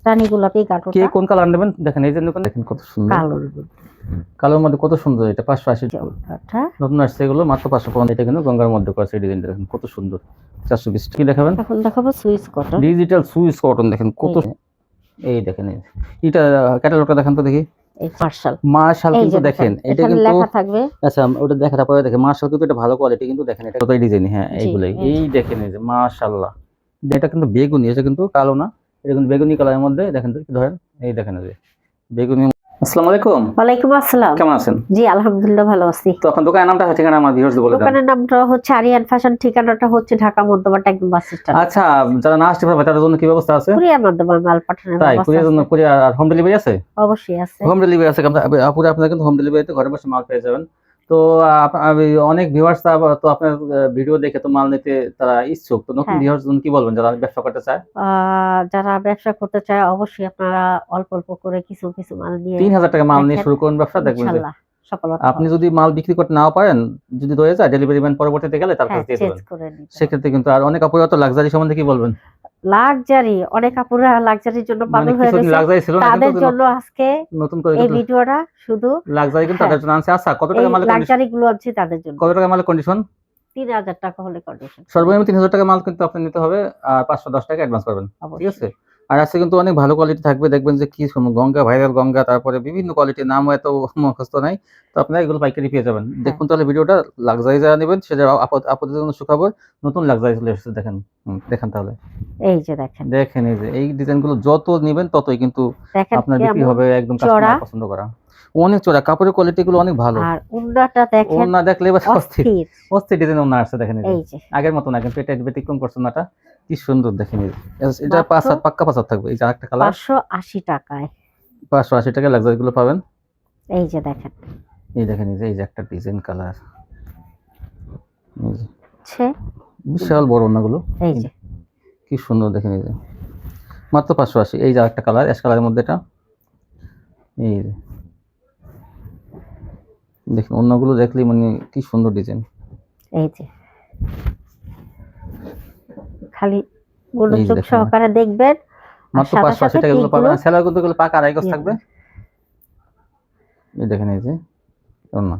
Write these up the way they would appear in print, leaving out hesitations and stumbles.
রানী গোলাপি কাটোটা। কে কোন কালার নেবেন দেখেন, এই যে দেখেন কত সুন্দর কালোর মধ্যে, কত সুন্দর। এটা 580 টাকা। নতুন আসছে এগুলো মাত্র 550। এটা কিন্তু গঙ্গার মধ্যে করেছে, এই ডিজাইনটা দেখেন কত সুন্দর। 420 কি দেখাবেন? এখন দেখাবো Swiss cotton, digital Swiss cotton. দেখেন কত, এই দেখেন এটা ক্যাটালগটা দেখেন তো দেখি। মার্শাল কিন্তু দেখেন, এটা কিন্তু লেখা থাকবে। আচ্ছা ওটা দেখাটা পরে দেখেন। মার্শাল কিন্তু এটা ভালো কোয়ালিটি কিন্তু দেখেন, এটা কতই ডিজাইন। হ্যাঁ এইগুলাই, এই দেখেন এই যে মাশাআল্লাহ। এটা কিন্তু বেগুনি, এটা কিন্তু কালো না, এটা কিন্তু বেগুনি কালারের মধ্যে। দেখেন তো ধরেন, এই দেখেন এই যে বেগুনি। আসসালামু আলাইকুম। ওয়ালাইকুম আসসালাম। কেমন আছেন? জি আলহামদুলিল্লাহ ভালো আছি। তো এখন দোকানের নামটা ঠিকানা আমার ভিউয়ার্স বলে দেন। দোকানের নামটা হচ্ছে আরিয়ান ফ্যাশন, ঠিকানাটা হচ্ছে ঢাকা মধ্যমাটা একদম বাস স্ট্যান্ড। আচ্ছা, যারা না আসতে পারবে তাদের জন্য কি ব্যবস্থা আছে? কুরিয়ার মাধ্যমে মাল পাঠানোর তাই ব্যবস্থা কুরিয়ার জন্য, আছে। কুরিয়ার আর হোম ডেলিভারি আছে? অবশ্যই আছে। হোম ডেলিভারি আছে। আপুরা আপনারা কিন্তু হোম ডেলিভারিতে ঘরে বসে মাল পেয়ে যাবেন। তো অনেক ভিউয়ার্স তো আপনার ভিডিও দেখে তো মাল নিতে তারা ইচ্ছুক। তো নতুন ভিউয়ার্স জন্য কি বলবেন যারা ব্যবসা করতে চায়? যারা ব্যবসা করতে চায় অবশ্যই আপনারা অল্প অল্প করে কিছু কিছু মাল নিয়ে 3000 টাকা মাল নিয়ে শুরু করুন ব্যবসা, দেখবেন যে আপনি যদি মাল বিক্রি করতে নাও পারেন, যদি রয়ে যায় ডেলিভারি ম্যান পরবর্তীতে গেলে তার কাছে দিয়ে দেবেন। সেক্ষেত্রে কিন্তু আর অনেক আপুরা তো লাক্সারি সম্বন্ধে কি বলবেন? লাক্সারি, অনেক আপুরা লাক্সারির জন্য পাগল হয়ে গেছে। লাক্সারি ছিল না, তাদের জন্য আজকে নতুন করে এই ভিডিওটা শুধু লাক্সারি কিন্তু তাদের জন্য আছে। আচ্ছা কত টাকা মাল লাক্সারি গুলো আছে তাদের জন্য। কত টাকা মাল কন্ডিশন? 3000 টাকা হলে কন্ডিশন। সর্বনিম্ন 3000 টাকা মাল কিন্তু আপনি নিতে হবে, আর 510 টাকা অ্যাডভান্স করবেন। ঠিক আছে? আর আজকে কিন্তু অনেক ভালো কোয়ালিটি থাকবে, দেখবেন যে কি গঙ্গা, ভাইরাল গঙ্গা, তারপরে বিভিন্ন কোয়ালিটির নাম এত মুখস্থ নাই। তো আপনারা এগুলো পাইকারি পেয়ে যাবেন। দেখুন তাহলে ভিডিওটা। লাক্সারি যারা নেবেন সেটা আপনাদের জন্য সুখবর, নতুন লাক্সারি চলে এসেছে। দেখেন দেখেন তাহলে, এই যে দেখেন দেখেন এই যে এই ডিজাইনগুলো যত নেবেন ততই কিন্তু আপনার বিক্রি হবে একদম কাস্টমার পছন্দ করা। অনেক চড়া, কাপড়ের কোয়ালিটি গুলো অনেক ভালো। আর ওন্নাটা দেখেন, ওন্না দেখলে এবার অস্থির অস্থির ডিজাইন ওন্না আসছে। দেখেন এই যে আগের মতো না, কিন্তু এটা ব্যতিক্রম করছে ওন্নাটা, কি সুন্দর। দেখেন এটা পাক্কা 5 হাত থাকবে। এই যে আরেকটা কালার 580 টাকায়, 580 টাকায় লাক্সারি গুলো পাবেন। এই যে দেখেন, এই দেখেন এই যে একটা ডিজাইন কালার, এই যে বিশাল বড় ওন্নাগুলো, এই যে কি সুন্দর। দেখেন এই যে মাত্র 580। এই যে আরেকটা কালার অ্যাশ কালারের মধ্যে, এটা এই যে দেখুন অন্যগুলো দেখলেই মানে কি সুন্দর ডিজাইন। এই যে খালি মনোযোগ সহকারে দেখবেন। মাত্র 580 টাকা এগুলো পাবেন। সেলার কিন্তু এগুলো পাকা আড়াই গজ থাকবে। এই দেখেন এই যে ওন্না,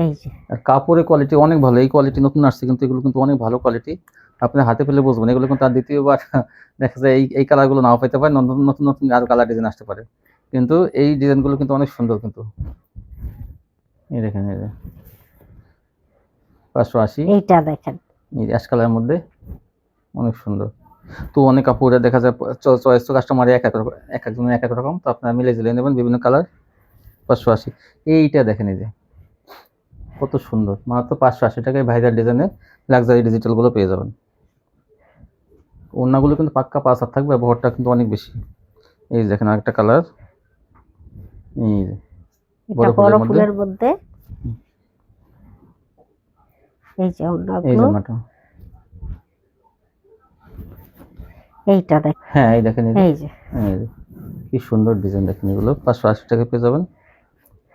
এই যে আর কাপড়ের কোয়ালিটি অনেক ভালো। এই কোয়ালিটি নতুন আসছে কিন্তু এগুলো কিন্তু অনেক ভালো কোয়ালিটি। আপনি হাতে পেলে বুঝবেন। এগুলো কিন্তু আর দ্বিতীয়বার দেখা যায় এই কালারগুলো নাও পেতে পারে, নতুন নতুন নতুন আরো কালার ডিজাইন আসতে পারে, কিন্তু এই ডিজাইনগুলো কিন্তু অনেক সুন্দর। কিন্তু এই দেখেন এই যে 580, এইটা দেখেন এই অ্যাশ কালারের মধ্যে অনেক সুন্দর। তো অনেক কাপড়ে দেখা যায় চয়েস তো কাস্টমার এক একজনের এক এক রকম, তো আপনারা মিলে ঝুলিয়ে নেবেন বিভিন্ন কালার। 580। এইটা দেখেন এই যে কত সুন্দর, মাত্র 580 টাকায় ভাইরাল ডিজাইনের লাক্সারি ডিজিটাল গুলো পেয়ে যাবেন। ওন্নাগুলো কিন্তু পাক্কা 5 হাত থাকবে, বহরটা কিন্তু অনেক বেশি। এই দেখেন আরেকটা কালার, এই যে বড় ফুলের মধ্যে, এই যে ওন্নাটা, এইটা দেখেন। হ্যাঁ এই দেখেন এই যে কি সুন্দর ডিজাইন। দেখেন এগুলো 580 টাকা পেয়ে যাবেন।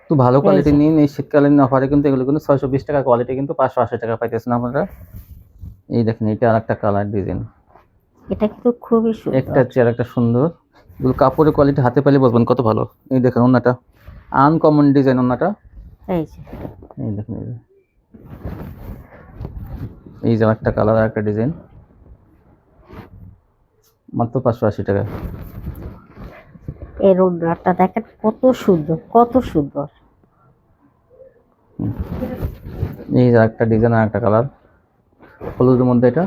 তো ভালো কোয়ালিটি নিন। এই শীতকালীন অফারে কিন্তু এগুলো কিন্তু 620 টাকা কোয়ালিটি কিন্তু 580 টাকা পাইতেছেন আপনারা। এই দেখেন এটা আরেকটা কালার ডিজাইন, এটা কিন্তু খুবই সুন্দর। একটা চেয়ার একটা সুন্দর। এগুলো কাপড়ের কোয়ালিটি হাতে পেলে বুঝবেন কত ভালো। এই দেখেন ওন্নাটা আনকমন ডিজাইন ওন্নাটা, এই যে এই দেখেন এই যে একটা কালার একটা ডিজাইন, মাত্র 580 টাকা। এই ওন্নাটা দেখেন কত সুন্দর, কত সুন্দর। এই যে একটা ডিজাইন আর একটা কালার হলুদের মধ্যে, এটা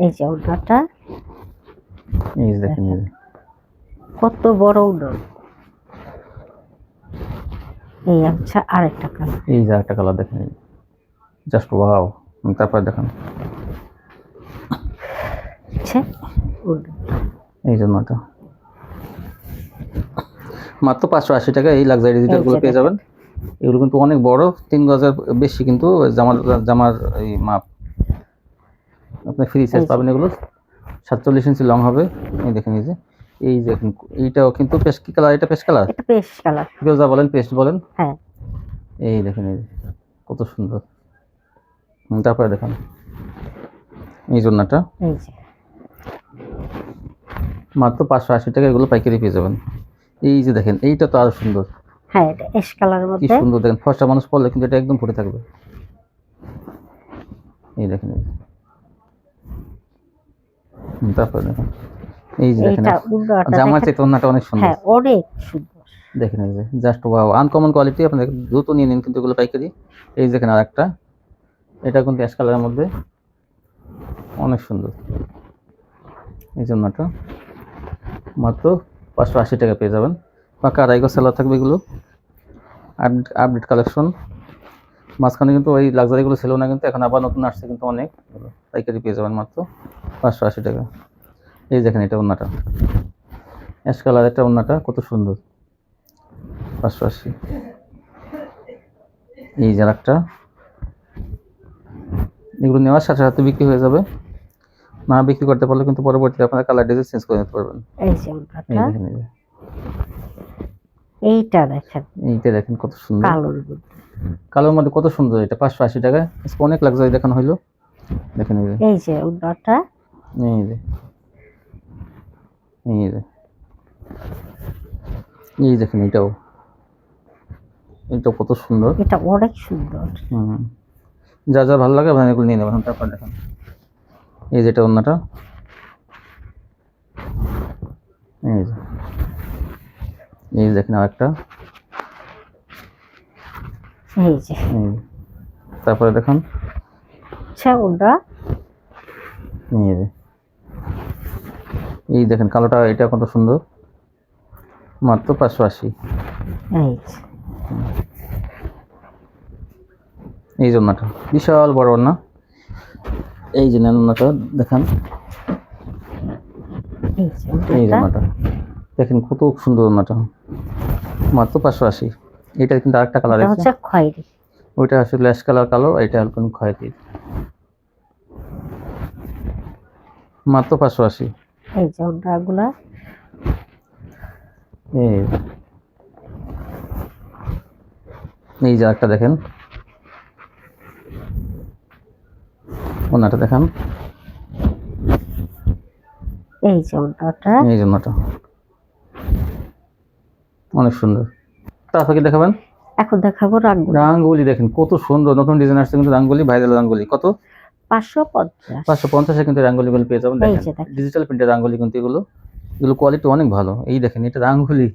এই যে ওন্নাটা, এই যে দেখেন কত বড় ওন্না। এই আচ্ছা আরেকটা কালার, এই যে আরেকটা কালার দেখেন, জাস্ট ওয়াও। তারপর দেখেন আচ্ছা এই জন্যটা মাত্র 580 টাকা এই লাক্সারি ডিজিটাল গুলো পেয়ে যাবেন। এগুলো কিন্তু অনেক বড়, 3 গজের বেশি কিন্তু জামার এই মাপ। আপনি ফ্রি সাইজ পাবেন। এগুলো 47 ইঞ্চি লং হবে। এই দেখেন এই যে এইটাও কিন্তু পেস্ট কি কালার, এটা পেস্ট কালার, এটা পেস্ট কালার, ফিরোজা বলেন পেস্ট বলেন। হ্যাঁ এই দেখেন কত সুন্দর। তারপরে দেখেন এই জন্যটা, এই যে মাত্র 580 টাকা এগুলো পাইকারি পেয়ে যাবেন। এই যে দেখেন এইটা তো আরো সুন্দর। হ্যাঁ, এটা অ্যাশ কালারের কি মধ্যে। সুন্দর দেখেন, ফর্সা মানুষ পরলে কিন্তু এটা একদম ফুটে থাকবে। এই দেখেন তারপরে দেখেন এই যে দেখেন এইটা উন্নতটা জামার দেখেন। চেয়ে ওন্নাটা অনেক সুন্দর। হ্যাঁ, অনেক সুন্দর। দেখেন এই যে জাস্ট ওয়াও, আনকমন কোয়ালিটি। আপনাদের দ্রুত নিয়ে নিন কিন্তু এগুলো পাইকারি। এই দেখেন আরেকটা, এটা কিন্তু অ্যাশ কালারের মধ্যে অনেক সুন্দর। এই জন্যটা মাত্র 580 টাকা পেয়ে যাবেন। পাকা আড়াইগো সেলার থাকবে এগুলো, আপডেট কালেকশন। মাঝখানে কিন্তু ওই লাক্সারিগুলো ছিল না, কিন্তু এখন আবার নতুন আসছে কিন্তু অনেক। পাইকারি পেয়ে যাবেন মাত্র 580 টাকা। এই দেখেন এটা ওন্নাটা, অ্যাশ কালার একটা ওন্নাটা কত সুন্দর, 580। এই যে একটা, এগুলো নেওয়ার সাথে সাথে বিক্রি হয়ে যাবে। না বিক্রি করতে পারলে কিন্তু পরবর্তীতে আপনারা কালার ডিজাইন চেঞ্জ করে নিতে পারবেন। এই যে উন্নতটা। এই দেখেন এই যে এইটা দেখেন, এইটা দেখেন কত সুন্দর, কালোর মধ্যে। কালোর মধ্যে কত সুন্দর। এটা 580 টাকা। অনেক লাক্সারি দেখানো হইলো। দেখেন এই যে এই যে উন্নতটা। এই যে এই যে এই দেখেন এটাও কত সুন্দর। এটা অনেক সুন্দর। যা যা ভালো লাগে আপনারা এগুলো নিয়ে নেবেন। তারপর দেখেন এই যে এটা ওন্নাটা, এই যে দেখেন আরেকটা, এই যে তারপরে দেখুন আচ্ছা ওটা। এই দেখেন কালোটা, এটা কত সুন্দর, মাত্র 580। এই জন্যটা বিশাল বড় ওন্না। এই যে নেন ওন্নাটা দেখেন, এই জন্যটা দেখেন কত সুন্দর ওন্নাটা, মাত্র 580। এটা কিন্তু আরেকটা কালার আছে, খয়েরি। ওইটা আসলে অ্যাশ কালার কালো, এটা হালকা খয়েরি, মাত্র 580। এই যে ওন্নাগুলা, এই যে একটা দেখেন ওন্নাটা দেখেন, এই যে ওন্নাটা, এই জন্যটা অনেক সুন্দর। তারপর কি দেখাবেন? এখন দেখাবো রাঙ্গুলি। রাঙ্গুলি দেখেন কত সুন্দর, নতুন ডিজাইন আসছে কিন্তু রাঙ্গুলি, ভাইরাল রাঙ্গুলি। কত? 550 কিন্তু রাঙ্গুলিগুলো পেয়ে যাবেন। দেখেন ডিজিটাল প্রিন্টের রাঙ্গুলি কিন্তু এগুলো কোয়ালিটি অনেক ভালো। এই দেখেন এটা রাঙ্গুলি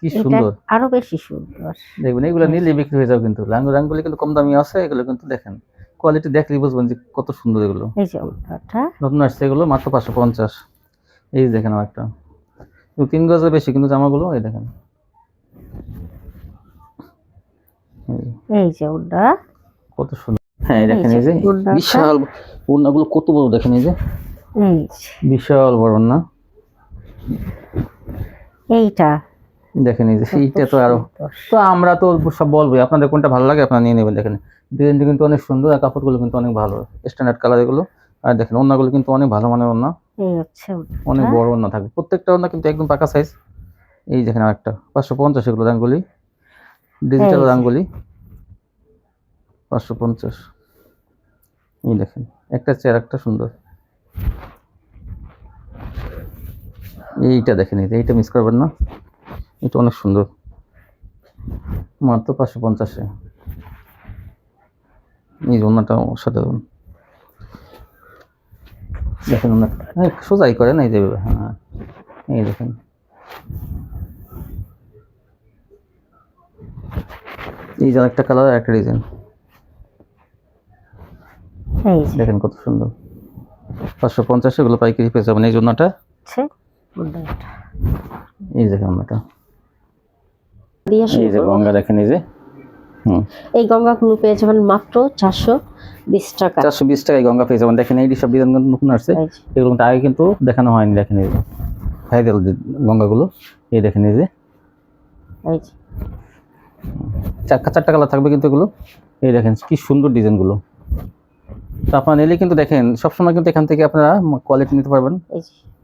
কি সুন্দর, আরো বেশি সুন্দর। দেখবেন এগুলো নিলে বিক্রি হয়ে যাবে কিন্তু। রাঙ্গুলি কিন্তু কম দামি আছে, এগুলো কিন্তু দেখেন কোয়ালিটি দেখলেই বুঝবেন যে কত সুন্দর এগুলো। এই যে ওটা নতুন আসছে এগুলো, মাত্র 550। এই দেখেন একটা 3 গজের বেশি কিন্তু জামাগুলো। এই দেখেন এই যে ওটা কত সুন্দর। হ্যাঁ এই দেখেন এই যে বিশাল ওন্নাগুলো কত বড়, দেখেন এই যে বিশাল বড় ওন্না। এইটা দেখেন এই যে এইটা তো আরো, তো আমরা তো সব বলবো, আপনাদের কোনটা ভালো লাগে আপনারা নিয়ে নেবেন। দেখেন ডিজাইনটা কিন্তু অনেক সুন্দর, আর কাপড়গুলো কিন্তু অনেক ভালো, স্ট্যান্ডার্ড কালার এগুলো। আর দেখেন ওন্নাগুলো কিন্তু অনেক ভালো মানের ওন্না, অনেক বড় ওন্না থাকবে প্রত্যেকটা ওন্না কিন্তু একদম পাকা সাইজ। এই দেখেন আরেকটা 550 এগুলো রাঙ্গুলি, ডিজিটাল রাঙ্গুলি 550। এই দেখেন একটা চেয়ার একটা সুন্দর। এইটা দেখেন এইটা মিস করবেন না, এটা অনেক সুন্দর, মাত্র 550। এই ওন্নাটা অসাধারণ, দেখেন ওন্নাটা সোজাই করেন এই যে। হ্যাঁ এই দেখেন এই যে একটা কালার একটা ডিজাইন, দেখেন কত সুন্দর। 550 এগুলো পাইকারি পেয়ে যাবেন। এই জন্যটা এই দেখেন ওন্নাটা, এই যে গঙ্গা দেখেন এই যে। এই গঙ্গাগুলো পেয়ে যাবেন মাত্র 420 টাকা। 420 টাকায় গঙ্গা পেয়ে যাবেন। দেখেন এই সব ডিজাইন নতুন আসছে, এগুলো কিন্তু আগে কিন্তু দেখানো হয়নি। দেখেন এই যে ভাইরাল গঙ্গাগুলো, এই দেখেন এই যে 4টা কালার থাকবে কিন্তু এগুলো। এই দেখেন কি সুন্দর ডিজাইনগুলো। তো আপনারা নিলে কিন্তু দেখেন সবসময় কিন্তু এখান থেকে আপনারা কোয়ালিটি নিতে পারবেন।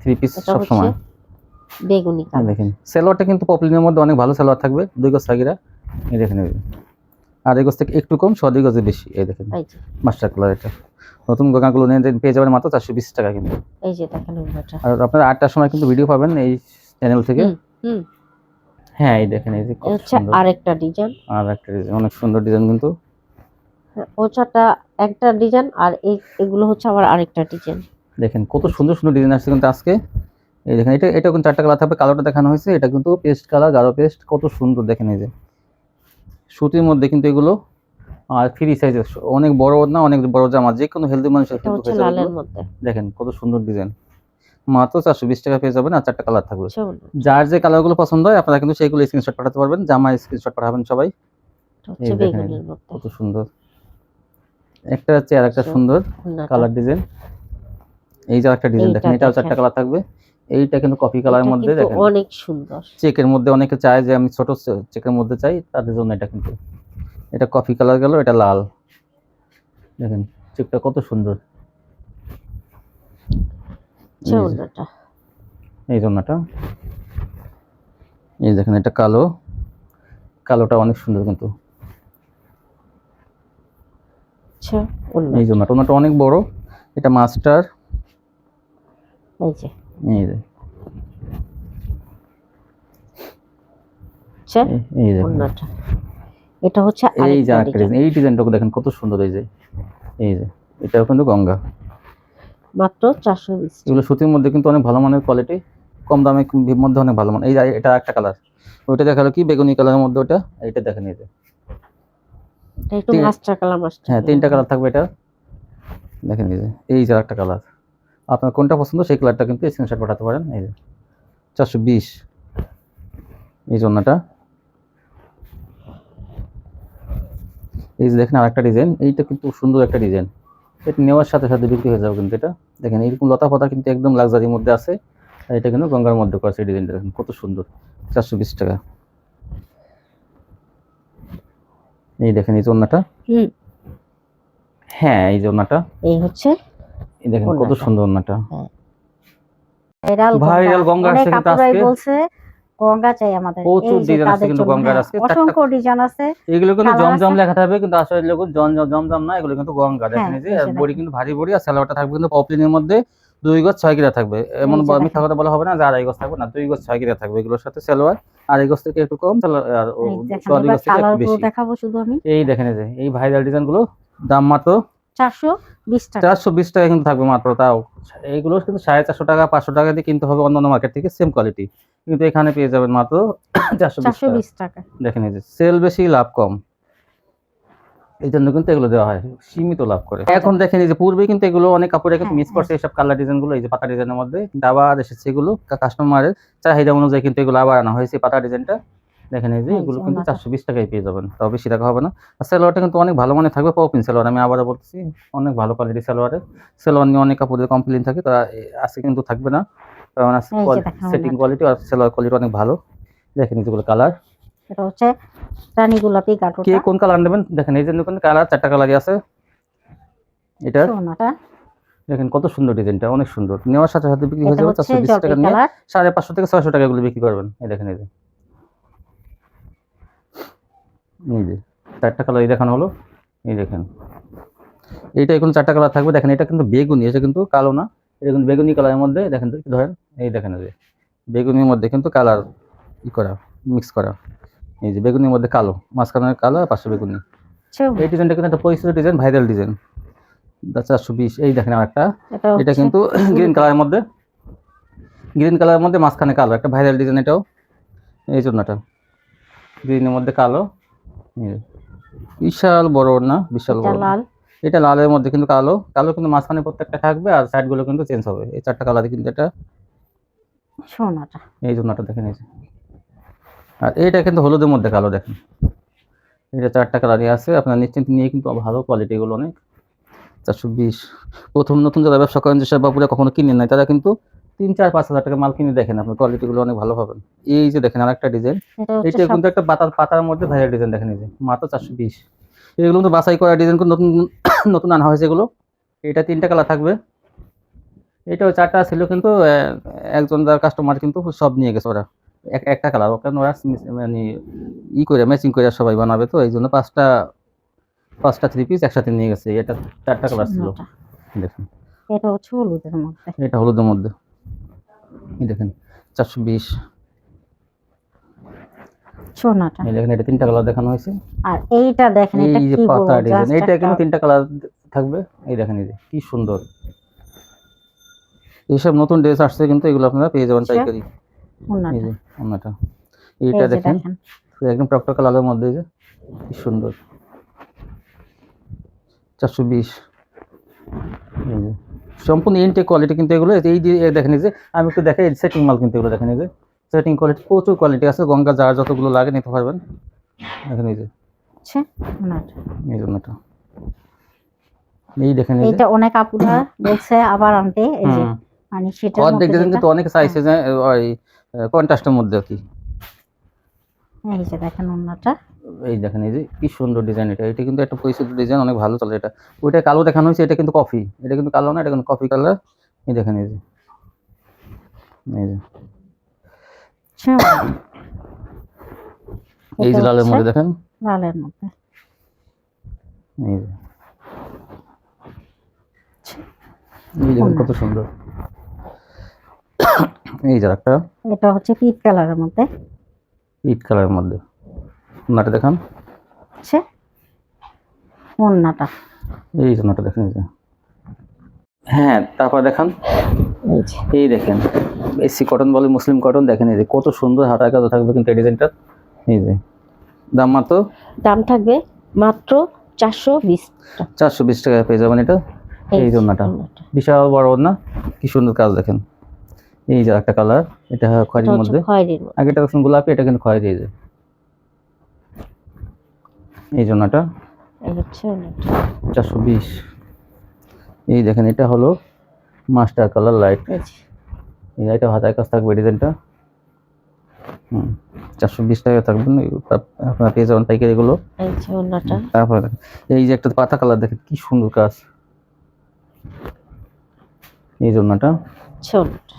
3 পিস সবসময় বেগুনি কালার। দেখেন সালোয়ারটা কিন্তু পপলিনের মধ্যে অনেক ভালো সালোয়ার থাকবে, 2 গজ সাগিরা। এই দেখেন আড়াই গজ থেকে একটু কম, 1.5 গজে বেশি। এই দেখেন এই যে মাস্টার কালার, এটা নতুন গঙ্গাগুলো নিয়ে পেয়ে যাবেন মাত্র 420 টাকা কিন্তু। এই যে দেখেন ওড়নাটা। আর আপনারা 8টার সময় কিন্তু ভিডিও পাবেন এই চ্যানেল থেকে। হুম হ্যাঁ এই দেখেন, এই যে কত হচ্ছে সুন্দর আরেকটা ডিজাইন। আর একটা ডিজাইন, অনেক সুন্দর ডিজাইন কিন্তু। ওটাটা একটা ডিজাইন, আর এগুলো হচ্ছে আবার আরেকটা ডিজাইন। দেখেন কত সুন্দর সুন্দর ডিজাইন আসছে কিন্তু আজকে। এই দেখেন এটা কিন্তু 4টা কালার থাকবে, কালোটা দেখানো হয়েছে, এটা কিন্তু পেস্ট কালার, গাঢ় পেস্ট, কত সুন্দর দেখেন। এই যে সুতির মধ্যে কিন্তু এগুলো, আর ফ্রি সাইজের, অনেক বড় না, অনেক বড় জামা, যে কোনো হেলদি মানুষের কিন্তু হয়ে যাবে। লালের মধ্যে দেখেন কত সুন্দর ডিজাইন, মাত্র 420 টাকা পেয়ে যাবেন। আর 4টা কালার থাকবে। আচ্ছা, যার যে কালারগুলো পছন্দ হয় আপনারা কিন্তু সেইগুলো স্ক্রিনশট পাঠাতে পারবেন, জামার স্ক্রিনশট পাঠাবেন সবাই। হচ্ছে এই দেখেন বেগুনের মধ্যে। কত সুন্দর, একটা হচ্ছে আর একটা সুন্দর কালার ডিজাইন। এই যে একটা ডিজাইন দেখেন, এটাও 4টা কালার থাকবে। এইটা কিন্তু কফি কালারের মধ্যে, দেখেন অনেক সুন্দর। চেকের মধ্যে অনেকে চায় যে আমি ছোট চেকের মধ্যে চাই, তাদের জন্য এটা কিন্তু, এটা কফি কালার গেল, এটা লাল। দেখেন চেকটা কত সুন্দর। এই জন্যটা, এই দেখেন এটা কালো, কালোটা অনেক সুন্দর কিন্তু। এই জন্যটা, ওনাটা অনেক বড়, এটা মাস্টার। এই যে এই যে এই যে ওড়নাটা, এটা হচ্ছে এই যে আরেকটা ডিজাইন, এই ডিজাইনটাও দেখেন কত সুন্দর। এই যে এটাও কিন্তু গঙ্গা, মাত্র 420। এগুলো সুতির মধ্যে কিন্তু অনেক ভালো মানের কোয়ালিটি, কম দামে মধ্যে অনেক ভালো মান। এই যে এটা একটা কালার, ওইটা দেখালো কি বেগুনি কালারের মধ্যে, ওটা এইটা দেখেন। এই যে এটা একটু মাস্টার কালার, হ্যাঁ 3টা কালার থাকবে এটা, দেখেন। এই যে একটা কালার, আপনার কোনটা পছন্দ সেই কালারটা কিন্তু স্ক্রিনশট পাঠাতে পারেন। এই যে 420 এই জন্যটা। এই যে দেখেন আরেকটা ডিজাইন, এইটা কিন্তু সুন্দর একটা ডিজাইন, এটা নেওয়ার সাথে সাথে বিক্রি হয়ে যাবে কিন্তু। এটা দেখেন এরকম লতা পাতা কিন্তু একদম লাক্সারির মধ্যে আছে, আর এটা কিন্তু গঙ্গার মধ্যে করেছে। এই ডিজাইনটা দেখেন কত সুন্দর, 420 টাকা। এই দেখেন এই জন্যটা, হ্যাঁ এই জন্যটা, এই হচ্ছে এই দেখেন কত সুন্দর ওন্নাটা। ভাইরাল গঙ্গা আসছে কিন্তু আজকে, বলছে গঙ্গা চাই আমাদের। প্রচুর ডিজাইন আছে কিন্তু গঙ্গার আজকে, অসংখ্য ডিজাইন আছে। এগুলো কিন্তু জমজম লেখা থাকবে কিন্তু আসলে এগুলো জমজম না, এগুলো কিন্তু গঙ্গা। দেখেন এই যে বডি কিন্তু ভারী বডি, আর সালোয়ারটা থাকবে কিন্তু পপলিনের মধ্যে 2 গজ 6 গিরা থাকবে। এমন মিথ্যা কথা বলা হবে না যে 2.5 গজ থাকবে না, 2 গজ 6 গিরা থাকবে। এগুলোর সাথে সালোয়ার 2.5 গজ থেকে একটু কম, আর 2 গজ থেকে একটু বেশি। দেখাবো শুধু আমি। এই দেখেন এই ভাইরাল ডিজাইন গুলো, দাম মাত্র 420 টাকা। 420 টাকা কিন্তু থাকবে মাত্র। তাও এইগুলো কিন্তু 450 টাকা 500 টাকা দিয়ে কিনতে হবে অন্যান্য মার্কেট থেকে, সেম কোয়ালিটি, কিন্তু এখানে পেয়ে যাবেন মাত্র 420 টাকা। দেখেন এই যে সেল বেশি লাভ কম, এই জন্য কিন্তু এগুলো দেওয়া হয়, সীমিত লাভ করে। এখন দেখেন এই যে পূর্বে কিন্তু এগুলো অনেক কাপড়ে কিন্তু মিস করছে এইসব কালার ডিজাইন গুলো। এই যে পাতা ডিজাইনের মধ্যে কিন্তু আবার এসেছে এগুলো, কাস্টমারের চাহিদা অনুযায়ী কিন্তু এগুলো আবার আনা হয়েছে পাতা ডিজাইনটা। দেখেন এই যে এগুলো কিন্তু 420 টাকায় পেয়ে যাবেন, তাও বেশি টাকা হবে না। আর সালোয়ারটা কিন্তু অনেক ভালো মানে থাকবে, পপিন সালোয়ার, আমি আবারও বলতেছি অনেক ভালো কোয়ালিটি সালোয়ারের। সালোয়ার নিয়ে অনেক কাপড়ের কমপ্লেইন থাকে, তারা আজকে কিন্তু থাকবে না, কারণ সেটিং কোয়ালিটি আর সালোয়ার কোয়ালিটি অনেক ভালো। দেখেন যেগুলো কালার, এটা হচ্ছে রানী গোলাপি গাঢ়টা। কে কোন কালার নেবেন দেখেন, এই যে কোন কালার, 4টা কালারই আছে। এটা দেখেন কত সুন্দর ডিজাইনটা, অনেক সুন্দর, নেওয়ার সাথে সাথে বিক্রি হয়ে যাবে। 420 টাকা নিয়ে 550 থেকে 600 টাকা এগুলো বিক্রি করবেন। এই দেখেন এই যে 4টা কালারই দেখানো হলো। এই দেখেন এইটা এখন 4টা কালার থাকবে। দেখেন এটা কিন্তু বেগুনি, এটা কিন্তু কালো না, এটা কিন্তু বেগুনি কালারের মধ্যে। দেখেন ধরেন এই দেখেন এই যে বেগুনির মধ্যে কিন্তু কালার করা, মিক্স করা। এই যে বেগুনির মধ্যে কালো, মাঝখানে কালো আর পাশে বেগুনি। এই ডিজাইনটা কিন্তু একটা পরিচিত ডিজাইন, ভাইরাল ডিজাইন, 420। এই দেখেন আরেকটা, এটা কিন্তু গ্রিন কালারের মধ্যে, মাঝখানে কালো, একটা ভাইরাল ডিজাইন এটাও। এই জন্যটা গ্রিনের মধ্যে কালো, বিশাল বড় না, বিশাল বড়। এটা লালের মধ্যে কিন্তু কালো, কিন্তু মাঝখানে প্রত্যেকটা থাকবে, আর সাইডগুলো কিন্তু চেঞ্জ হবে। এই 4টা কালারই কিন্তু এটা সোনাটা, এই জন্যটা দেখেন এই যে। আর এইটা কিন্তু হলুদের মধ্যে কালো, দেখেন এটা 4টা কালারই আছে, আপনার নিশ্চিন্ত নিয়ে কিন্তু ভালো কোয়ালিটি এগুলো অনেক। 420 প্রথম নতুন যারা ব্যবসা করেন, যেসব বাবুরা কখনো কিনেন নাই, তারা কিন্তু 3-4-5 হাজার টাকা মাল কিনে দেখেন, আপনার কোয়ালিটিগুলো অনেক ভালো পাবেন। এই যে দেখেন আরেকটা ডিজাইন, এটা কিন্তু একটা পাতার মধ্যে ভাইরাল ডিজাইন, দেখেন এই যে মাত্র 420। এগুলো কিন্তু বাছাই করা ডিজাইন, নতুন নতুন আনা হয়েছে এগুলো। এটা 3টা কালার থাকবে, এটাও 4টা ছিল কিন্তু একজন যার কাস্টমার কিন্তু সব নিয়ে গেছে ওরা। একটা কালার, কারণ ওরা মানে ই করে ম্যাচিং করে সবাই বানাবে, তো এই জন্য পাঁচটা 3 পিস একসাথে নিয়ে গেছে। এটা 4টা কালার ছিল। দেখুন এটা হচ্ছে হলুদের মধ্যে, এটা হলুদের মধ্যে, এই দেখেন 420। সোনাটা এই দেখেন এটা 3টা কালার দেখানো হয়েছে। আর এইটা দেখেন, এটা এই যে কি পাতা বলবো, ডিজাইন, জাস্ট এটা কিন্তু একটা 3টা কালার থাকবে। এই দেখেন এই যে কি সুন্দর, এইসব নতুন ড্রেস আসছে কিন্তু এগুলো আপনারা পেয়ে যাবেন পাইকারি। এই ওনাটা, যে ওনাটা, এই এইটা যে দেখেন দেখেন একদম টকটক কালারের মধ্যে, এই যে কি সুন্দর, 420। এই যে সম্পূর্ণ ইনটেক কোয়ালিটি কিন্তু এগুলো। এই যে দেখেন এই যে আমি একটু দেখাই, সেটিং মাল কিন্তু এগুলো দেখেন, এই যে সেটিং কোয়ালিটি প্রচুর কোয়ালিটি আছে, গঙ্গা যার যতগুলো লাগে নিতে পারবেন। দেখেন এই যে আচ্ছা ওনাটা, এই জন্যটা, এই দেখেন এই যে এইটা অনেক আপুরা বলছে আবার আনতে, এই যে হুম, মানে সেটার অর্ধেক মধ্যে ডিজাইন যেটা, কিন্তু অনেকে চাইছে যে ওই কন্ট্রাস্টের মধ্যে আর কি। এই যে দেখেন ওনাটা, এই দেখেন এই যে কি সুন্দর ডিজাইন, এটা কিন্তু একটা পরিচিত ডিজাইন, অনেক ভালো চলে এটা। ওইটা কালো দেখানো হয়েছে, এটা কিন্তু কফি, এটা কিন্তু কালো না, এটা কিন্তু কফি কালার। এই দেখেন এই যে এই যে আচ্ছা, এই যে এটা লালের হচ্ছে মধ্যে দেখেন, লালের মধ্যে, এই যে এই দেখেন কত সুন্দর। এই যে একটা এটা হচ্ছে পিট কালারের মধ্যে, ইট কালারের মধ্যে, ওনাটা দেখান। আচ্ছা ওনাটা, এই যে ওনাটা দেখেন, এই যে হ্যাঁ, তারপর দেখান। এই যে এই দেখেন এসি কটন বলে, মুসলিম কটন, দেখেন এই যে কত সুন্দর হাতায় কাজ থাকবে কিন্তু এই ডিজাইনটা। এই যে দাম মাত্র, দাম থাকবে মাত্র 420 টাকা। 420 টাকায় পেয়ে যাবেন এটা। এই যে ওনাটা ওড়নাটা। বিশাল বড় ওড়না, কি সুন্দর কাজ দেখেন। এই যে একটা কালার, এটা এটা খয়েরির হচ্ছে মধ্যে, খয়েরির মধ্যে, আগেটা দেখুন গোলাপি, এটা কিন্তু খয়েরি। এই যে ওনাটা এই হচ্ছে ওড়নাটা। 420। এই দেখেন এটা হলো মাস্টার কালার লাইট, এই যে এটা হাতায় কাজ থাকবে ডিজাইনটা। 420 টাকা থাকবেন, আপনারা পেয়ে যাবেন পাইকারি এগুলো। এই যে ওড়নাটা, তারপরে দেখেন এই যে একটা পাতা কালার, দেখেন কি সুন্দর কাজ। এই যে ওনাটা, ছোটটা।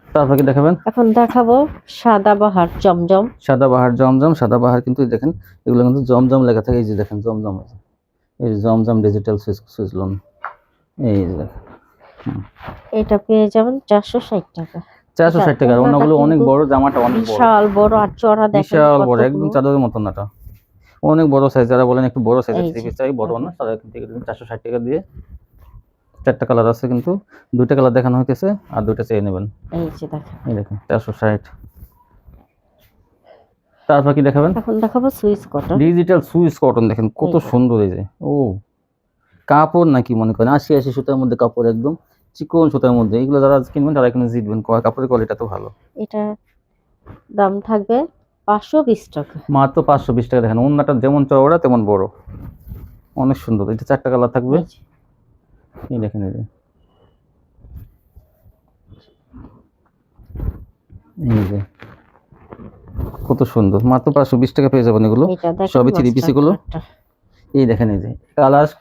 তারপর কি দেখাবেন? এখন দেখাবো সাদাবাহার জমজম। সাদাবাহার জমজম, সাদাবাহার কিন্তু দেখেন এগুলো কিন্তু জমজম লেখা থাকে। এই যে দেখেন জমজম, এই যে জমজম ডিজিটাল সুইচ লোন, এই যে দেখেন। এটা পেয়ে যাবেন 460 টাকা। 460 টাকা। ওনাগুলো অনেক বড়, জামাটা অনেক বড়, বিশাল বড়, আর চড়া দেখেন বিশাল বড়, কতগুলো। একদম চাদরের মতন নাটা, অনেক বড় সাইজ। যারা বলেন একটু বড় সাইজের এই থ্রি যে, পিস চাই, বড় না, তারা কিন্তু 460 টাকা দিয়ে। 4টা কালার আছে কিন্তু 2টা কালার দেখানো হইতেছে, আর 2টা চেয়ে নেবেন। এই যে দেখেন, এই দেখেন 460। তারপর কি দেখাবেন? এখন দেখাবো Swiss cotton. Digital Swiss cotton, দেখেন কত এই যে। সুন্দর। এই যে ও কাপড় নাকি মনে করেন 80 সুতার মধ্যে কাপড়, একদম চিকন সুতার মধ্যে। এগুলো যারা কিনবেন তারা এখানে জিতবেন, কাপড়ের কোয়ালিটি তো ভালো। এটা দাম থাকবে 520 টাকা। মাত্র 520 টাকা। দেখেন ওন্নাটা যেমন চওড়া তেমন বড়, অনেক সুন্দর। এটা 4টা কালার থাকবে। এই যে, এই দেখেন এই যে, এই যে কত সুন্দর, মাত্র 520 টাকা পেয়ে যাবেন এগুলো। এটা দেখেন সবই 3 পিস মাস্টার এগুলো। কালারটা। এই দেখেন এই যে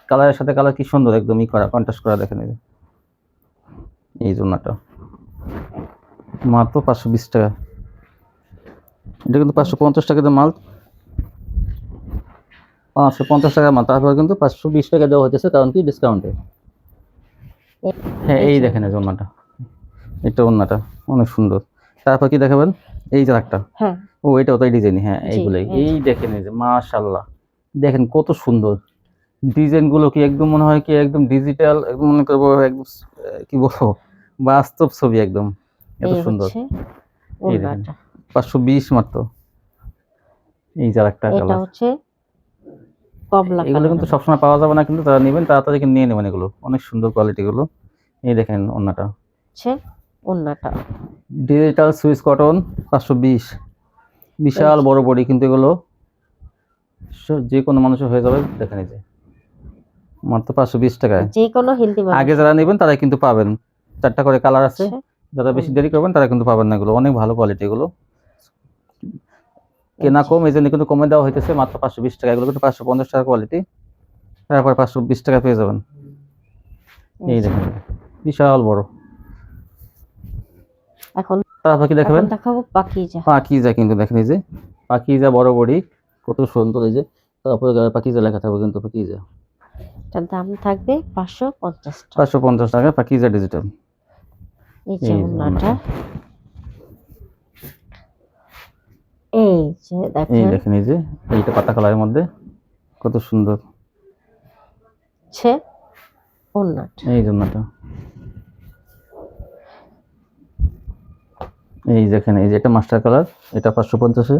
কালারের সাথে কালার কি সুন্দর, একদম ই করা, কন্ট্রাস্ট করা। দেখেন এই যে, এই জন্যটা মাত্র 520 টাকা। এটা কিন্তু 550 টাকাতে মাল, 550 টাকা মাল। তারপর কিন্তু 520 টাকা দেওয়া হইতেছে, কারণ কি ডিসকাউন্টে। হ্যাঁ এই দেখেন এই জন্যটা, এটা ওন্নাটা অনেক সুন্দর। তারপর কি দেখাবেন? এই যে একটা, হ্যাঁ, ও এটা ওটাই ডিজাইন। হ্যাঁ জি, এইগুলাই। এই এই দেখেন এই যে মাশাআল্লাহ, দেখেন কত সুন্দর ডিজাইন গুলো, কি একদম মনে হয় কি একদম ডিজিটাল, একদম মনে করবো একদম কি বলবো, বাস্তব ছবি একদম, এত এই সুন্দর। হচ্ছে এই দেখেন ওড়নাটা। 520 মাত্র। এই যে একটা এটা কালার, হচ্ছে কমলা এগুলো কিন্তু কালার। সবসময় পাওয়া যাবে না, কিন্তু যারা নেবেন তাড়াতাড়ি কিন্তু নিয়ে নেবেন, এগুলো অনেক সুন্দর কোয়ালিটি গুলো। এই দেখেন ওন্নাটা, হচ্ছে ওড়নাটা। ডিজিটাল সুইস কটন 520, বিশাল বড় বডি কিন্তু এগুলো, যে কোনো মানুষের হয়ে যাবে। দেখেন এই যে মাত্র 520 টাকায়। যে কোনো হেলদি আগে যারা নেবেন তারা কিন্তু পাবেন, 4টা করে কালার আছে। যারা বেশি হুম। দেরি করবেন তারা কিন্তু পাবেন না, এগুলো অনেক ভালো কোয়ালিটি। এগুলো কেনা কম, এই জন্য কিন্তু কমে দেওয়া হইতেছে মাত্র 520 টাকা। এগুলো কিন্তু 550 টাকা কোয়ালিটি, তারপর 520 টাকা পেয়ে যাবেন। এই দেখেন বিশাল বড়। এখন তারপর কি দেখাবেন? দেখাবো পাকিজা। পাকিজা কিন্তু দেখেন এই যে পাকিজা বড় বড়ি কত সুন্দর, এই যে তারপরে পাকিজা লেখা থাকবে কিন্তু পাকিজা। এটার দাম থাকবে 550 টাকা। 550 টাকা পাকিজা ডিজিটাল। এই যে ওন্নাটা, এই যে এই দেখেন দেখেন এই যে এইটা পাতা কালারের মধ্যে কত সুন্দর ওন্নাটা। এই জন্যটা এই দেখেন এই যে এটা মাস্টার কালার, এটা 550 এ।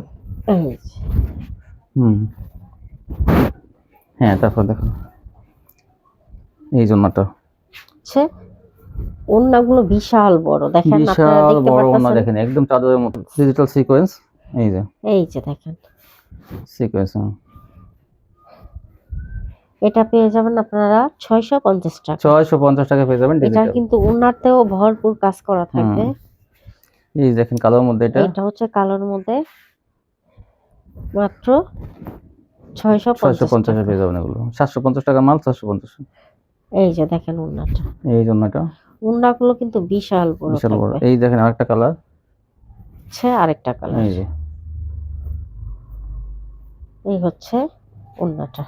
এই যে হ্যাঁ তারপর দেখো এই জন্যটা ওন্নাগুলো বিশাল বড়, দেখেন আপনারা বিশাল দেখতে বড় ওন্না, পাচ্ছেন। দেখেন একদম চাদরের মতো ডিজিটাল সিকোয়েন্স। এই যে দেখেন সিকোয়েন্স। এটা পেয়ে যাবেন আপনারা 650 টাকা। 650 টাকা পেয়ে যাবেন এটা ডিজিটাল। কিন্তু ওন্নাতেও ভরপুর কাজ করা থাকবে। এই দেখেন কালোর মধ্যে, এটা হচ্ছে কালোর মধ্যে মাত্র 650 এ পেয়ে যাবেন এগুলো। 750 টাকা মাল 650। এই যে দেখেন ওন্নাটা, এই জন্যটা ওন্নাগুলো কিন্তু বিশাল বড় বিশাল বড়। থাকবে। এই দেখেন আরেকটা কালার, আরেকটা কালার। এই যে এই হচ্ছে ওন্নাটা,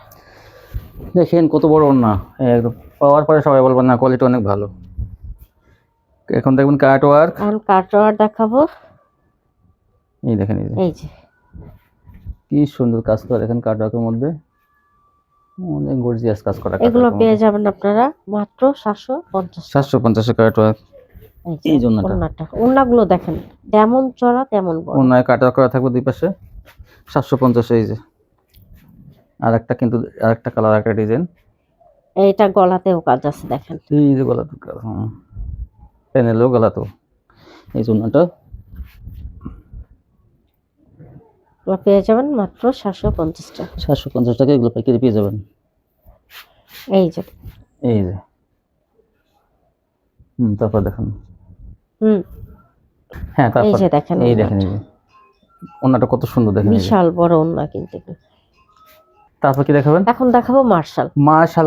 দেখেন কত বড় ওন্না। একদম পাওয়ার পরে সবাই বলবেন না কোয়ালিটি অনেক ভালো। এখন দেখবেন কাট ওয়ার্ক। এখন কাট ওয়ার্ক দেখাবো। এই দেখেন এই যে কি সুন্দর কাজ করা, দেখেন কাট ওয়ার্কের মধ্যে অনেক গর্জিয়াস কাজ করা। এগুলো পেয়ে যাবেন আপনারা মাত্র 750। 750 এ কাট ওয়ার্ক। এই জন্যটা ওন্নাগুলো দেখেন যেমন চড়া তেমন বড়। ওন্নায় কাট ওয়ার্ক করা থাকবে দুই পাশে। 750। এই যে আরেকটা কিন্তু আরেকটা কালার, আরেকটা ডিজাইন। এইটা গলাতেও কাজ আছে দেখেন। এই যে গলাতে কাজ, প্যানেলও গলাতেও। এই জন্যটা পেয়ে যাবেন মাত্র 750 টাকা। 750 টাকা এগুলো পাইকারি পেয়ে যাবেন। এই যে তারপর দেখেন তারপর এই যে দেখেন এই যে ওন্নাটা কত সুন্দর, দেখেন বিশাল বড় ওন্না কিন্তু। তারপর কি দেখাবেন? এখন দেখাবো মার্শাল।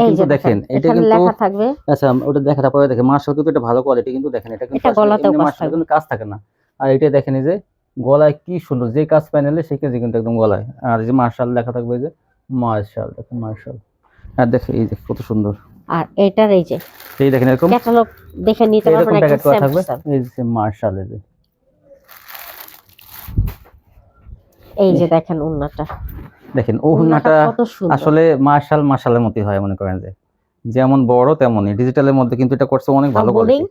কিন্তু দেখেন এটা কিন্তু লেখা থাকবে। আচ্ছা ওটা দেখাটা পরে দেখেন মার্শাল কিন্তু এটা ভালো কোয়ালিটি কিন্তু। দেখেন এটা কিন্তু গলাতেও মার্শাল কিন্তু কাজ থাকে না। আর এটা দেখেন এই যে গলায় কি সুন্দর, যে কাজ প্যানেলে সেই কাজই কিন্তু একদম গলায়। আর এই যে মার্শাল লেখা থাকবে, এই যে মার্শাল, দেখেন মার্শাল। আর দেখেন এই যে কত সুন্দর। আর এটার এই দেখেন এরকম ক্যাটালগ দেখে নিতে পারবেন, প্যাকেট করা থাকবে। এই যে মার্শাল, এই যে দেখেন ওন্নাটা, দেখেন ওন্নাটা আসলে মার্শালের মতই হয়, মনে করেন যে যেমন বড় তেমনই। ডিজিটালের মধ্যে কিন্তু এটা করছে অনেক ভালো quality.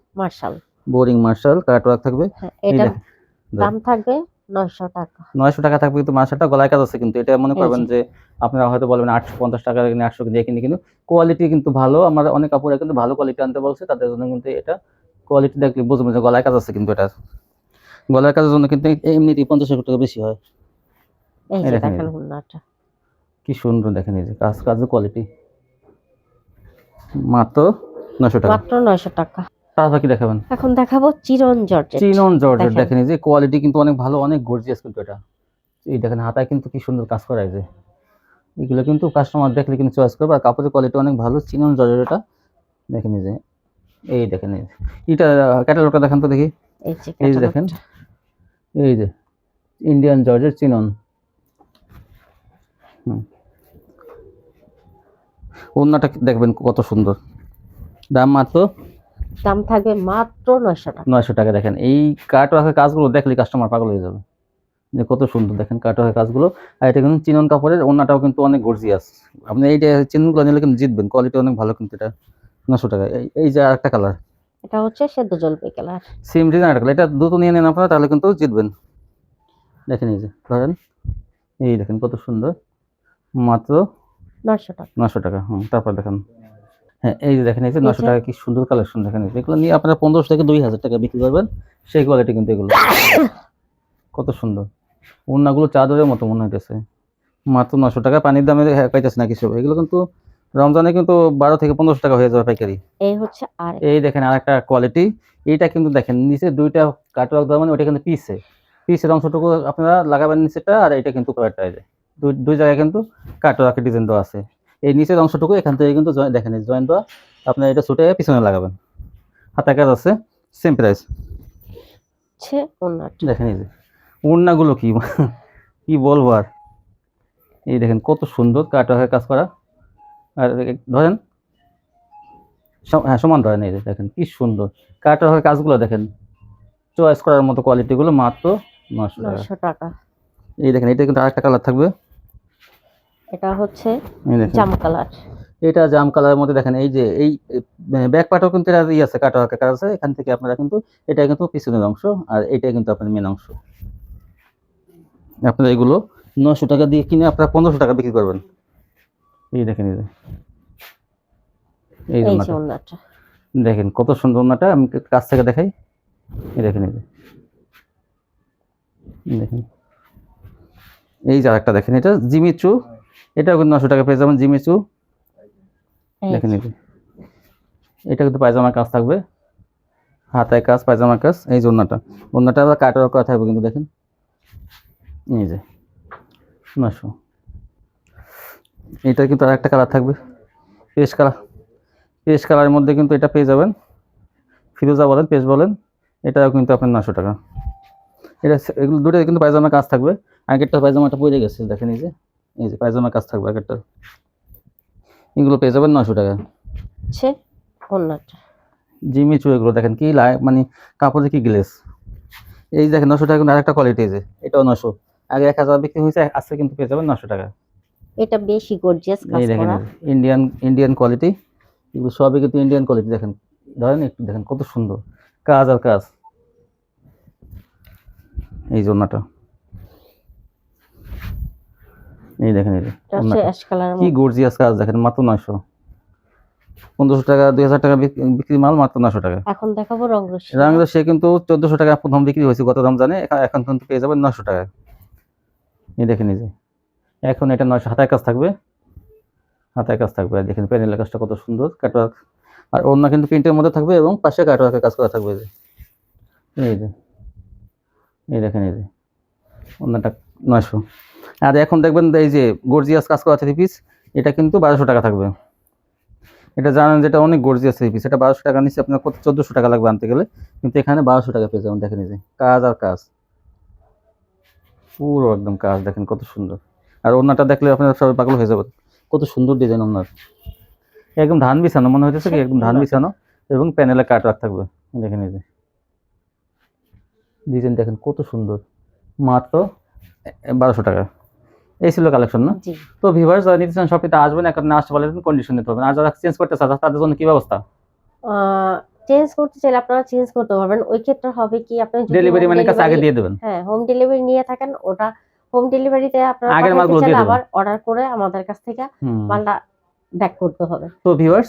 Boring marshal cut work থাকবে। এটার দাম থাকবে 900 টাকা। 900 টাকা থাকবে কিন্তু মার্শালটা গলায় কাজ আছে কিন্তু। এটা মনে করবেন যে আপনারা হয়তো বলবেন 850 টাকা কিনে 800 দিয়ে কিনে, কিন্তু কোয়ালিটি কিন্তু ভালো। আমরা অনেক কাপড়ে কিন্তু ভালো কোয়ালিটি আনতে বলছে, তাদের জন্য কিন্তু এটা কোয়ালিটি দেখলে বুঝবেন যে গলায় কাজ আছে কিন্তু। এটা গলায় কাজের জন্য কিন্তু এমনিতেই 50 টাকা বেশি হয়। এই যে দেখেন ওন্নাটা কি সুন্দর, দেখেন এই যে কাজের কোয়ালিটি মাত্র 900 টাকা। মাত্র 900 টাকা। তারপর কি দেখাবেন? এখন দেখাবো চিনন জর্জেট। দেখেন এই যে কোয়ালিটি কিন্তু অনেক ভালো, অনেক গর্জিয়াস কিন্তু এটা। এই দেখেন হাতায় কিন্তু কি সুন্দর কাজ করা আছে। এগুলো কিন্তু কাস্টমার দেখলে কিন্তু চয়েস করবে। আর কাপড়ের কোয়ালিটি অনেক ভালো। চিনন জর্জেট এটা দেখেন এই যে দেখেন এটা ক্যাটালগটা দেখান তো দেখি। এই যে দেখেন এই যে ইন্ডিয়ান জর্জেট চিনন। ওন্নাটা দেখবেন কত সুন্দর। দাম থাকবে মাত্র 900 টাকা। 900 টাকা। দেখেন এই কাট ওয়ার্কের কাজগুলো দেখলে কাস্টমার পাগল হয়ে যাবে, যে কত সুন্দর। দেখেন কাট ওয়ার্কের কাজগুলো। আর এটা কিন্তু চিনন কাপড়ের। ওন্নাটাও কিন্তু অনেক গর্জিয়াস। আপনি এইটা চিননগুলো নিলে কিন্তু জিতবেন, কোয়ালিটি অনেক ভালো কিন্তু। এটা 900 টাকা। এই যে আরেকটা কালার, এটা হচ্ছে সেদ্ধ জলপাই কালার। সেম ডিজাইন আরেকটা কালার। এটা দুটো নিয়ে নেন আপনারা, তাহলে কিন্তু জিতবেন। দেখেন এই যে ধরেন এই দেখেন কত সুন্দর, মাত্র 900 টাকা। 900 টাকা। তারপর দেখেন এই যে দেখেন এই যে 900 টাকা কি সুন্দর কালেকশন। দেখেন এগুলো নিয়ে আপনারা 1500 থেকে 2000 টাকা বিক্রি করবেন, সেই কোয়ালিটি কিন্তু এগুলো। কত সুন্দর ওন্নাগুলো, চাদরের মতো মনে হইতেছে। মাত্র 900 টাকা। পানির দামে পাইতেছে না কিছু। এগুলো কিন্তু রমজানে কিন্তু 12 থেকে 1500 টাকা হয়ে যাবে পাইকারি। এই দেখেন আরেকটা কোয়ালিটি। এইটা কিন্তু দেখেন নিচে দুইটা কাটওয়ার্ক দেওয়া, মানে ওইটা কিন্তু পিসের অংশটুকু আপনারা লাগাবেন নিচেটা, আর এটা কিন্তু কয়েকটা দুই জায়গায় কিন্তু কাটওয়ার্কের ডিজাইন দেওয়া আছে। এই নিচের অংশটুকু এখান থেকে কিন্তু দেখেন জয়েন দেওয়া। আপনারা এটা ছুটে পিছনে লাগাবেন। হাতা কাজ আছে, সেম প্রাইস হচ্ছে ওড়নাটা। দেখেন এই যে ওড়নাগুলো কি কি বলবো আর, এই দেখেন কত সুন্দর কাটা হয়ে কাজ করা। আর ধরেন হ্যাঁ সমান ধরেন, এই যে দেখেন কি সুন্দর কাটা হয়ে কাজগুলো দেখেন, চয়েস করার মতো কোয়ালিটিগুলো মাত্র 900 টাকা। এই দেখেন এটা কিন্তু আরেকটা কালার থাকবে, এটা হচ্ছে জাম কালার। এটা জাম কালারের মধ্যে দেখেন এই যে এই ব্যাক পার্টও কিন্তু এটা আছে, কাটা কাজ আছে। এখান থেকে আপনারা কিন্তু এটা কিন্তু পিছনের অংশ, আর এটা কিন্তু আপনার মেন অংশ। আপনারা এগুলো 900 টাকা দিয়ে কিনে আপনারা 1500 টাকা বিক্রি করবেন। এই দেখেন এই যে এই ওড়নাটা দেখেন কত সুন্দর ওড়নাটা, আমি কাছ থেকে দেখাই। এই দেখেন এই যে দেখেন এই যে আরেকটা দেখেন, এটা জিমিচু, এটাও কিন্তু 900 টাকা পেয়ে যাবেন জিমিচু। দেখেন এই যে এটা কিন্তু পায়জামার কাজ থাকবে, হাতায় কাজ, পায়জামার কাজ। এই যে ওড়নাটা আবার কাটার করা থাকবে কিন্তু দেখেন এই যে 900। এটা কিন্তু আরেকটা কালার থাকবে, পেস্ট কালারের মধ্যে কিন্তু এটা পেয়ে যাবেন, ফিরোজা বলেন পেস্ট বলেন, এটাও কিন্তু আপনার 900 টাকা। এটা এগুলো দুটোই কিন্তু পায়জামার কাজ থাকবে। আগেরটা পায়জামাটা পড়ে গেছে দেখেন এই যে পায়জামার কাজ থাকবে আগেরটা। এগুলো পেয়ে যাবেন 900 টাকা। জিমিচু এগুলো দেখেন কি মানে কাপড়ে কি গ্লেস। এই দেখেন 900 টাকা কিন্তু আরেকটা কোয়ালিটি, যে এটাও 900, আগে 1000 বিক্রি হয়েছে, আজকে কিন্তু পেয়ে যাবেন 900 টাকা। এটা বেশি গর্জিয়াস কাজ করা, এই দেখেন ইন্ডিয়ান কোয়ালিটি, এগুলো সবই কিন্তু ইন্ডিয়ান কোয়ালিটি। দেখেন ধরেন একটু দেখেন কত সুন্দর কাজ আর কাজ। এই ওড়নাটা এই দেখেন, এই কি গর্জিয়াস কাজ দেখেন, মাত্র 900। 1500 টাকা 2000 টাকা বিক্রি মাল মাত্র 900 টাকা। এখন দেখাবো রংরশি। সে কিন্তু 1400 টাকা প্রথম বিক্রি হয়েছে গত রমজানে, এখন কিন্তু পেয়ে যাবেন 900 টাকা। এই দেখেন এই যে এখন এটা 900, হাতায় কাজ থাকবে, আর দেখেন প্যানেলের কাজটা কত সুন্দর কাটওয়ার্ক, আর ওড়না কিন্তু প্রিন্টের মধ্যে থাকবে এবং পাশে কাটওয়ার্কের কাজ করা থাকবে। এই যে এই দেখেন এই যে ওড়নাটা 900। আর এখন দেখবেন এই যে গর্জিয়াস কাজ করা 3 পিস, এটা কিন্তু 1200 টাকা থাকবে। এটা জানেন যেটা অনেক গর্জিয়াস 3 পিস, এটা 1200 টাকা নিচে আপনার কত 1400 টাকা লাগবে আনতে গেলে, কিন্তু এখানে 1200 টাকা পেয়ে যাবেন। দেখেন এই যে কাজ আর কাজ, পুরো একদম কাজ দেখেন কত সুন্দর। আর ওড়নাটা দেখলে আপনারা সবাই পাগল হয়ে যাবেন, কত সুন্দর ডিজাইন ওড়নার, একদম ধান বিছানো মনে হইতেছে কি, একদম ধান বিছানো, এবং প্যানেলে কাটওয়ার্ক থাকবে। দেখেন এই যে ডিজাইন দেখেন কত সুন্দর, মাত্র 1200 টাকা। এই ছিল কালেকশন না? তো ভিউয়ার্স যারা নিতে চান শপটিতে আসবেন, এখন আসতে বলেন কন্ডিশন নিতে হবে। আর যারা চেঞ্জ করতে চান তাদের জন্য কি ব্যবস্থা? চেঞ্জ করতে চাইলে আপনারা চেঞ্জ করতে পারবেন। ওই ক্ষেত্রে হবে কি, আপনি ডেলিভারি মানে কাছে আগে দিয়ে দেবেন। হ্যাঁ, হোম ডেলিভারি নিয়ে থাকেন, ওটা হোম ডেলিভারিতে আপনারা আগের মালগুলো দিয়ে দেবেন, আবার অর্ডার করে আমাদের কাছ থেকে মালটা ব্যাক করতে হবে। তো ভিউয়ার্স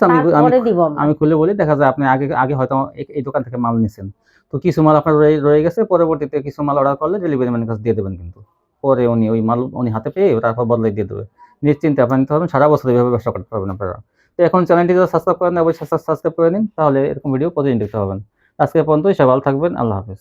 আমি খুলে বলি, দেখা যায় আপনি আগে হয়তো এই দোকান থেকে মাল নিছেন, তো কিছু মাল আপনার রয়ে গেছে, পরবর্তীতে কিছু মাল অর্ডার করলে ডেলিভারি ম্যানের কাছে দিয়ে দেবেন, কিন্তু পরে ওই মাল হাতে পেয়ে তারপর বদলাই দিয়ে দেবে। নিশ্চিন্তে আপনার নিতে পারবেন, সারা বছর এইভাবে ব্যবসা করতে পারবেন আপনারা। তো এখন চ্যানেলটি যদি সাবস্ক্রাইব করেন অবশ্যই সাবস্ক্রাইব করে নিন, তাহলে এরকম ভিডিও প্রতিদিন দেখতে পাবেন। আজকে পর্যন্তই, সবাই ভালো থাকবেন, আল্লাহ হাফেজ।